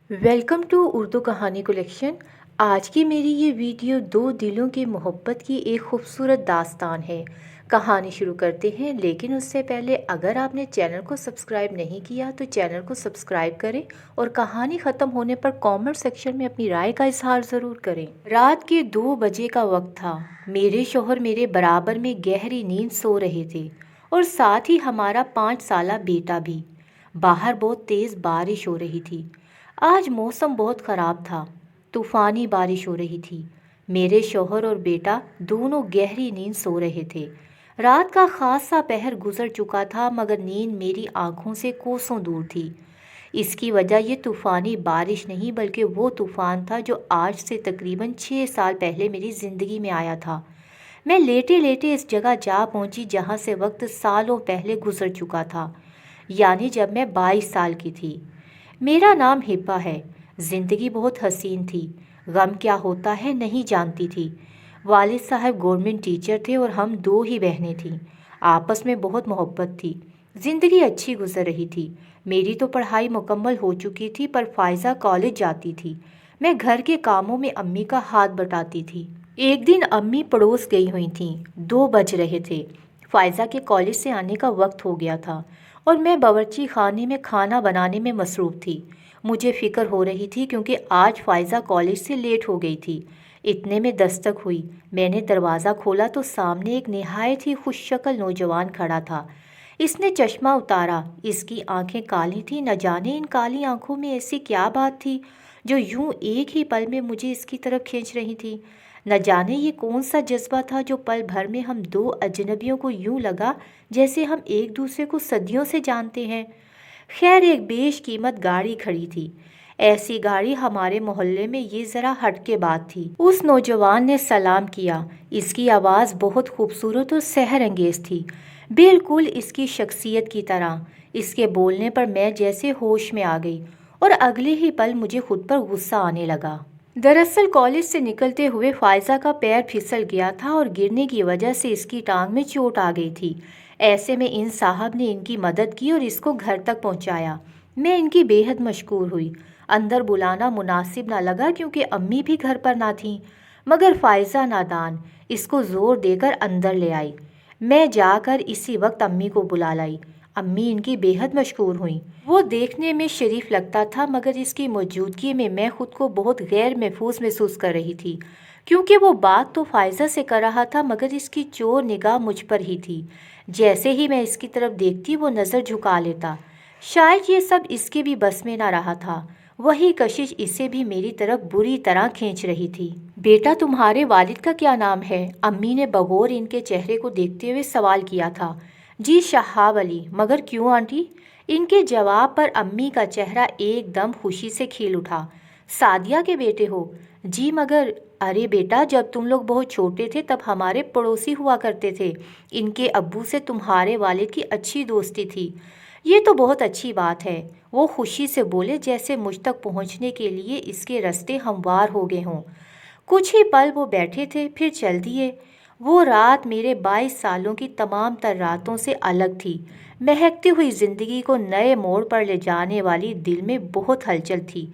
Welcome to Urdu کہانی collection. آج کی میری یہ ویڈیو دو دلوں کی محبت کی ایک خوبصورت داستان ہے۔ کہانی شروع کرتے ہیں، لیکن اس سے پہلے اگر آپ نے چینل کو سبسکرائب نہیں کیا تو چینل کو سبسکرائب کریں اور کہانی ختم ہونے پر کامنٹ سیکشن میں اپنی رائے کا اظہار ضرور کریں۔ رات کے 2 بجے کا وقت تھا۔ میرے شوہر میرے برابر میں گہری نیند سو رہے تھے اور ساتھ ہی ہمارا 5 سالہ بیٹا بھی۔ باہر بہت تیز بارش ہو رہی تھی۔ آج موسم بہت خراب تھا، طوفانی بارش ہو رہی تھی۔ میرے شوہر اور بیٹا دونوں گہری نیند سو رہے تھے۔ رات کا خاصا پہر گزر چکا تھا، مگر نیند میری آنکھوں سے کوسوں دور تھی۔ اس کی وجہ یہ طوفانی بارش نہیں بلکہ وہ طوفان تھا جو آج سے تقریباً 6 سال پہلے میری زندگی میں آیا تھا۔ میں لیٹے لیٹے اس جگہ جا پہنچی جہاں سے وقت سالوں پہلے گزر چکا تھا، یعنی جب میں 22 سال کی تھی۔ میرا نام ہبا ہے۔ زندگی بہت حسین تھی۔ غم کیا ہوتا ہے نہیں جانتی تھی۔ والد صاحب گورنمنٹ ٹیچر تھے اور ہم 2 ہی بہنیں تھیں۔ آپس میں بہت محبت تھی۔ زندگی اچھی گزر رہی تھی۔ میری تو پڑھائی مکمل ہو چکی تھی، پر فائزہ کالج جاتی تھی۔ میں گھر کے کاموں میں امی کا ہاتھ بٹاتی تھی۔ ایک دن امی پڑوس گئی ہوئی تھیں۔ 2 بج رہے تھے۔ فائزہ کے کالج سے آنے کا وقت ہو گیا تھا اور میں باورچی خانے میں کھانا بنانے میں مصروف تھی۔ مجھے فکر ہو رہی تھی کیونکہ آج فائزہ کالج سے لیٹ ہو گئی تھی۔ اتنے میں دستک ہوئی۔ میں نے دروازہ کھولا تو سامنے ایک نہایت ہی خوش شکل نوجوان کھڑا تھا۔ اس نے چشمہ اتارا۔ اس کی آنکھیں کالی تھیں۔ نہ جانے ان کالی آنکھوں میں ایسی کیا بات تھی جو یوں ایک ہی پل میں مجھے اس کی طرف کھینچ رہی تھی۔ نہ جانے یہ کون سا جذبہ تھا جو پل بھر میں ہم 2 اجنبیوں کو یوں لگا جیسے ہم ایک دوسرے کو صدیوں سے جانتے ہیں۔ خیر، ایک بیش قیمت گاڑی کھڑی تھی۔ ایسی گاڑی ہمارے محلے میں یہ ذرا ہٹ کے بات تھی۔ اس نوجوان نے سلام کیا۔ اس کی آواز بہت خوبصورت اور سحر انگیز تھی، بالکل اس کی شخصیت کی طرح۔ اس کے بولنے پر میں جیسے ہوش میں آ گئی اور اگلے ہی پل مجھے خود پر غصہ آنے لگا۔ دراصل کالج سے نکلتے ہوئے فائزہ کا پیر پھسل گیا تھا اور گرنے کی وجہ سے اس کی ٹانگ میں چوٹ آ گئی تھی۔ ایسے میں ان صاحب نے ان کی مدد کی اور اس کو گھر تک پہنچایا۔ میں ان کی بے حد مشکور ہوئی۔ اندر بلانا مناسب نہ لگا کیونکہ امی بھی گھر پر نہ تھیں، مگر فائزہ نادان اس کو زور دے کر اندر لے آئی۔ میں جا کر اسی وقت امی کو بلا لائی۔ امی ان کی بے حد مشکور ہوئیں۔ وہ دیکھنے میں شریف لگتا تھا، مگر اس کی موجودگی میں خود کو بہت غیر محفوظ محسوس کر رہی تھی، کیونکہ وہ بات تو فائزہ سے کر رہا تھا مگر اس کی چور نگاہ مجھ پر ہی تھی۔ جیسے ہی میں اس کی طرف دیکھتی وہ نظر جھکا لیتا۔ شاید یہ سب اس کے بھی بس میں نہ رہا تھا۔ وہی کشش اسے بھی میری طرف بری طرح کھینچ رہی تھی۔ بیٹا، تمہارے والد کا کیا نام ہے؟ امی نے بغور ان کے چہرے کو دیکھتے ہوئے سوال کیا تھا۔ جی، شہاب علی۔ مگر کیوں آنٹی؟ ان کے جواب پر امی کا چہرہ ایک دم خوشی سے کھل اٹھا۔ سعدیہ کے بیٹے ہو؟ جی، مگر ارے بیٹا، جب تم لوگ بہت چھوٹے تھے تب ہمارے پڑوسی ہوا کرتے تھے۔ ان کے ابو سے تمہارے والد کی اچھی دوستی تھی۔ یہ تو بہت اچھی بات ہے، وہ خوشی سے بولے، جیسے مجھ تک پہنچنے کے لیے اس کے راستے ہموار ہو گئے ہوں۔ کچھ ہی پل وہ بیٹھے تھے، پھر چل دیے۔ وہ رات میرے 22 سالوں کی تمام تر راتوں سے الگ تھی۔ مہکتی ہوئی زندگی کو نئے موڑ پر لے جانے والی دل میں بہت ہلچل تھی،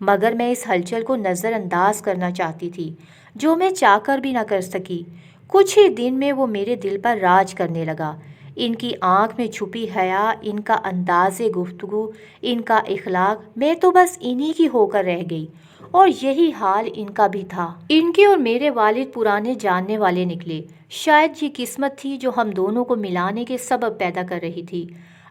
مگر میں اس ہلچل کو نظر انداز کرنا چاہتی تھی، جو میں چاہ کر بھی نہ کر سکی۔ کچھ ہی دن میں وہ میرے دل پر راج کرنے لگا۔ ان کی آنکھ میں چھپی حیا، ان کا انداز گفتگو، ان کا اخلاق، میں تو بس انہی کی ہو کر رہ گئی، اور یہی حال ان کا بھی تھا۔ ان کے اور میرے والد پرانے جاننے والے نکلے۔ شاید یہ قسمت تھی جو ہم دونوں کو ملانے کے سبب پیدا کر رہی تھی۔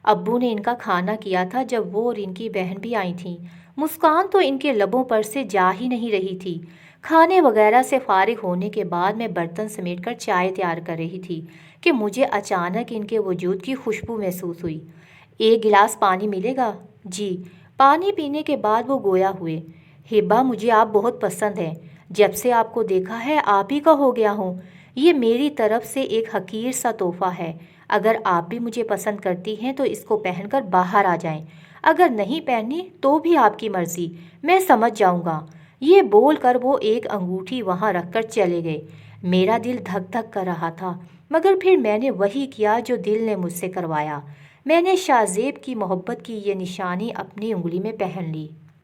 ابو نے ان کا کھانا کیا تھا جب وہ اور ان کی بہن بھی آئی تھیں۔ مسکان تو ان کے لبوں پر سے جا ہی نہیں رہی تھی۔ کھانے وغیرہ سے فارغ ہونے کے بعد میں برتن سمیٹ کر چائے تیار کر رہی تھی کہ مجھے اچانک ان کے وجود کی خوشبو محسوس ہوئی۔ ایک گلاس پانی ملے گا؟ جی۔ پانی پینے کے بعد وہ گویا ہوئے۔ ہبا، مجھے آپ بہت پسند ہیں۔ جب سے آپ کو دیکھا ہے آپ ہی کا ہو گیا ہوں۔ یہ میری طرف سے ایک حقیر سا تحفہ ہے۔ اگر آپ بھی مجھے پسند کرتی ہیں تو اس کو پہن کر باہر آ جائیں، اگر نہیں پہنی تو بھی آپ کی مرضی، میں سمجھ جاؤں گا۔ یہ بول کر وہ ایک انگوٹھی وہاں رکھ کر چلے گئے۔ میرا دل دھک دھک کر رہا تھا، مگر پھر میں نے وہی کیا جو دل نے مجھ سے کروایا۔ میں نے شاہ زیب کی محبت کی یہ نشانی اپنی انگلی میں پہن لی۔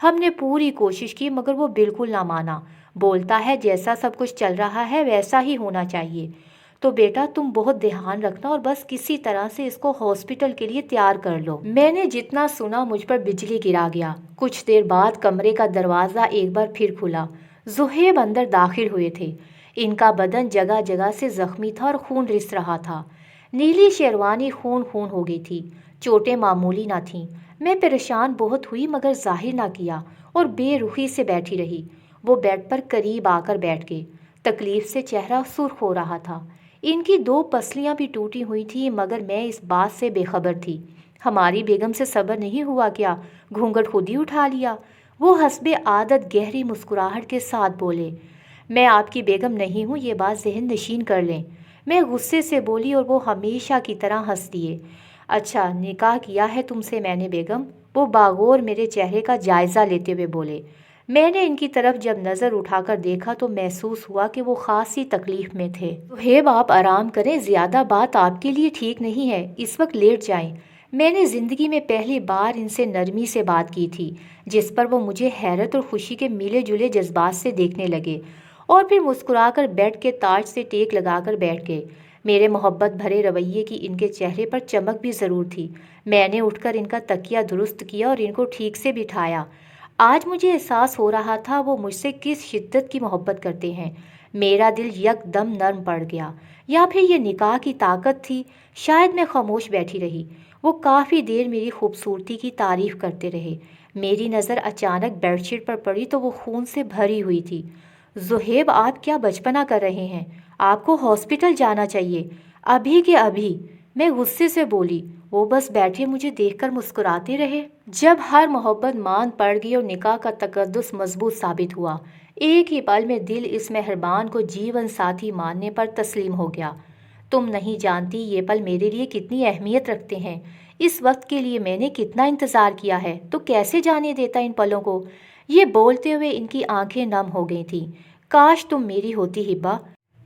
ہم نے پوری کوشش کی مگر وہ بالکل نہ مانا، بولتا ہے جیسا سب کچھ چل رہا ہے ویسا ہی ہونا چاہیے۔ تو بیٹا تم بہت دھیان رکھنا اور بس کسی طرح سے اس کو ہاسپٹل کے لیے تیار کر لو۔ میں نے جتنا سنا مجھ پر بجلی گرا گیا۔ کچھ دیر بعد کمرے کا دروازہ ایک بار پھر کھلا۔ زہیب اندر داخل ہوئے تھے۔ ان کا بدن جگہ جگہ سے زخمی تھا اور خون رس رہا تھا۔ نیلی شیروانی خون خون ہو گئی تھی، چوٹیں معمولی نہ تھیں۔ میں پریشان بہت ہوئی مگر ظاہر نہ کیا اور بے رخی سے بیٹھی رہی۔ وہ بیڈ پر قریب آ کر بیٹھ گئے۔ تکلیف سے چہرہ سرخ ہو رہا تھا۔ ان کی 2 پسلیاں بھی ٹوٹی ہوئی تھیں مگر میں اس بات سے بے خبر تھی۔ ہماری بیگم سے صبر نہیں ہوا کیا؟ گھونگھٹ خود ہی اٹھا لیا۔ وہ حسب عادت گہری مسکراہٹ کے ساتھ بولے، میں آپ کی بیگم نہیں ہوں، یہ بات ذہن نشین کر لیں۔ میں غصے سے بولی اور وہ ہمیشہ کی طرح ہنس دیے۔ اچھا نکاح کیا ہے تم سے میں نے بیگم؟ وہ باغور میرے چہرے کا جائزہ لیتے ہوئے بولے۔ میں نے ان کی طرف جب نظر اٹھا کر دیکھا تو محسوس ہوا کہ وہ خاصی تکلیف میں تھے۔ زہیب آپ آرام کریں، زیادہ بات آپ کے لیے ٹھیک نہیں ہے، اس وقت لیٹ جائیں۔ میں نے زندگی میں پہلی بار ان سے نرمی سے بات کی تھی، جس پر وہ مجھے حیرت اور خوشی کے ملے جلے جذبات سے دیکھنے لگے اور پھر مسکرا کر بیڈ کے تاج سے ٹیک لگا کر بیٹھ گئے۔ میرے محبت بھرے رویے کی ان کے چہرے پر چمک بھی ضرور تھی۔ میں نے اٹھ کر ان کا تکیہ درست کیا اور ان کو ٹھیک سے بٹھایا۔ آج مجھے احساس ہو رہا تھا وہ مجھ سے کس شدت کی محبت کرتے ہیں۔ میرا دل یک دم نرم پڑ گیا، یا پھر یہ نکاح کی طاقت تھی۔ شاید میں خاموش بیٹھی رہی۔ وہ کافی دیر میری خوبصورتی کی تعریف کرتے رہے۔ میری نظر اچانک بیڈ شیٹ پر پڑی تو وہ خون سے بھری ہوئی تھی۔ زہیب آپ کیا بچپنا کر رہے ہیں؟ آپ کو ہاسپٹل جانا چاہیے، ابھی کے ابھی۔ میں غصے سے بولی۔ وہ بس بیٹھے مجھے دیکھ کر مسکراتے رہے۔ جب ہر محبت مان پڑ گئی اور نکاح کا تقدس مضبوط ثابت ہوا، ایک ہی پل میں دل اس مہربان کو جیون ساتھی ماننے پر تسلیم ہو گیا۔ تم نہیں جانتی یہ پل میرے لیے کتنی اہمیت رکھتے ہیں۔ اس وقت کے لیے میں نے کتنا انتظار کیا ہے، تو کیسے جانے دیتا ان پلوں کو۔ یہ بولتے ہوئے ان کی آنکھیں نم ہو گئی تھیں۔ کاش تم میری ہوتی ہبا۔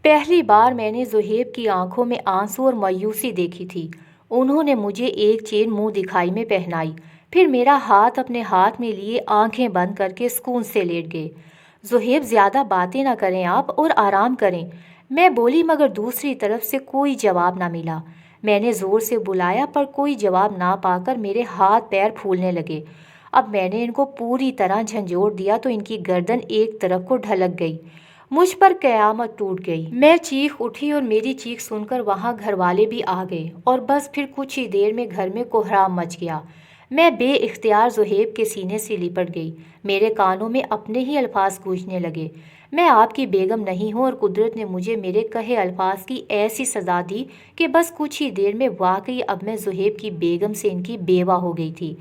پہلی بار میں نے زہیب کی آنکھوں میں آنسو اور مایوسی دیکھی تھی۔ انہوں نے مجھے ایک چین منہ دکھائی میں پہنائی، پھر میرا ہاتھ اپنے ہاتھ میں لیے آنکھیں بند کر کے سکون سے لیٹ گئے۔ زہیب زیادہ باتیں نہ کریں آپ اور آرام کریں، میں بولی مگر دوسری طرف سے کوئی جواب نہ ملا۔ میں نے زور سے بلایا پر کوئی جواب نہ پا کر میرے ہاتھ پیر پھولنے لگے۔ اب میں نے ان کو پوری طرح جھنجھوڑ دیا تو ان کی گردن ایک طرف کو ڈھلک گئی۔ مجھ پر قیامت ٹوٹ گئی۔ میں چیخ اٹھی اور میری چیخ سن کر وہاں گھر والے بھی آ گئے اور بس پھر کچھ ہی دیر میں گھر میں کوہرام مچ گیا۔ میں بے اختیار زہیب کے سینے سے لپٹ گئی۔ میرے کانوں میں اپنے ہی الفاظ گونجنے لگے، میں آپ کی بیگم نہیں ہوں، اور قدرت نے مجھے میرے کہے الفاظ کی ایسی سزا دی کہ بس کچھ ہی دیر میں واقعی اب میں زہیب کی بیگم سے ان کی بیوہ ہو گئی تھی۔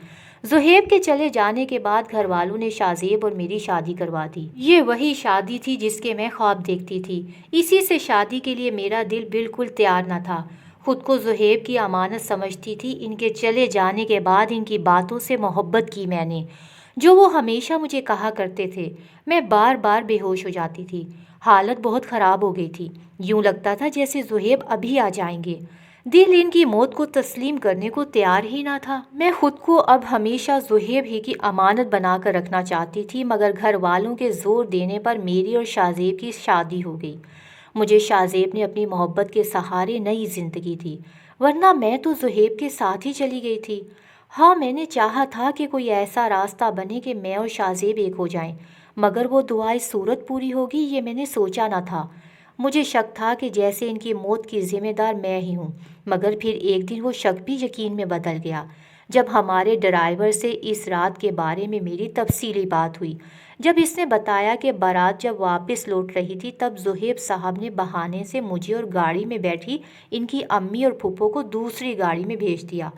زہیب کے چلے جانے کے بعد گھر والوں نے شاذیب اور میری شادی کروا دی۔ یہ وہی شادی تھی جس کے میں خواب دیکھتی تھی۔ اسی سے شادی کے لیے میرا دل بالکل تیار نہ تھا۔ خود کو زہیب کی امانت سمجھتی تھی۔ ان کے چلے جانے کے بعد ان کی باتوں سے محبت کی میں نے، جو وہ ہمیشہ مجھے کہا کرتے تھے۔ میں بار بار بے ہوش ہو جاتی تھی۔ حالت بہت خراب ہو گئی تھی۔ یوں لگتا تھا جیسے زہیب ابھی آ جائیں گے۔ دل ان کی موت کو تسلیم کرنے کو تیار ہی نہ تھا۔ میں خود کو اب ہمیشہ زہیب ہی کی امانت بنا کر رکھنا چاہتی تھی مگر گھر والوں کے زور دینے پر میری اور شاذیب کی شادی ہو گئی۔ مجھے شاذیب نے اپنی محبت کے سہارے نئی زندگی دی، ورنہ میں تو زہیب کے ساتھ ہی چلی گئی تھی۔ ہاں میں نے چاہا تھا کہ کوئی ایسا راستہ بنے کہ میں اور شاذیب ایک ہو جائیں، مگر وہ دعائے صورت پوری ہوگی یہ میں نے سوچا نہ تھا۔ مجھے شک تھا کہ جیسے ان کی موت کی ذمہ دار میں ہی ہوں، مگر پھر ایک دن وہ شک بھی یقین میں بدل گیا جب ہمارے ڈرائیور سے اس رات کے بارے میں میری تفصیلی بات ہوئی۔ جب اس نے بتایا کہ بارات جب واپس لوٹ رہی تھی تب زہیب صاحب نے بہانے سے مجھے اور گاڑی میں بیٹھی ان کی امی اور پھپھو کو دوسری گاڑی میں بھیج دیا۔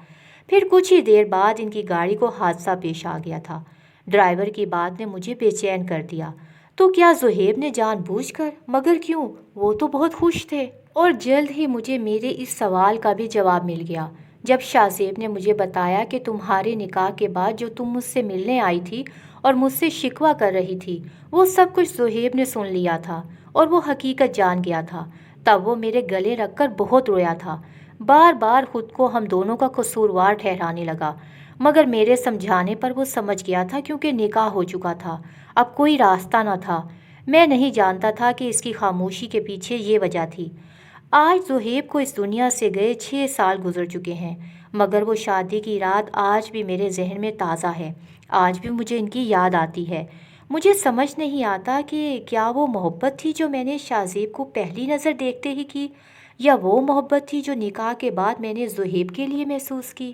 پھر کچھ ہی دیر بعد ان کی گاڑی کو حادثہ پیش آ گیا تھا۔ ڈرائیور کی بات نے مجھے بے چین کر دیا۔ تو کیا زہیب نے جان بوجھ کر؟ مگر کیوں؟ وہ تو بہت خوش تھے۔ اور جلد ہی مجھے میرے اس سوال کا بھی جواب مل گیا جب شاذیب نے مجھے بتایا کہ تمہارے نکاح کے بعد جو تم مجھ سے ملنے آئی تھی اور مجھ سے شکوہ کر رہی تھی وہ سب کچھ زہیب نے سن لیا تھا اور وہ حقیقت جان گیا تھا۔ تب وہ میرے گلے رکھ کر بہت رویا تھا، بار بار خود کو ہم دونوں کا قصوروار ٹھہرانے لگا۔ مگر میرے سمجھانے پر وہ سمجھ گیا تھا کیونکہ نکاح ہو چکا تھا، اب کوئی راستہ نہ تھا۔ میں نہیں جانتا تھا کہ اس کی خاموشی کے پیچھے یہ وجہ تھی۔ آج زہیب کو اس دنیا سے گئے 6 سال گزر چکے ہیں، مگر وہ شادی کی رات آج بھی میرے ذہن میں تازہ ہے۔ آج بھی مجھے ان کی یاد آتی ہے۔ مجھے سمجھ نہیں آتا کہ کیا وہ محبت تھی جو میں نے شاہ زیب کو پہلی نظر دیکھتے ہی کی، یا وہ محبت تھی جو نکاح کے بعد میں نے زہیب کے لیے محسوس کی۔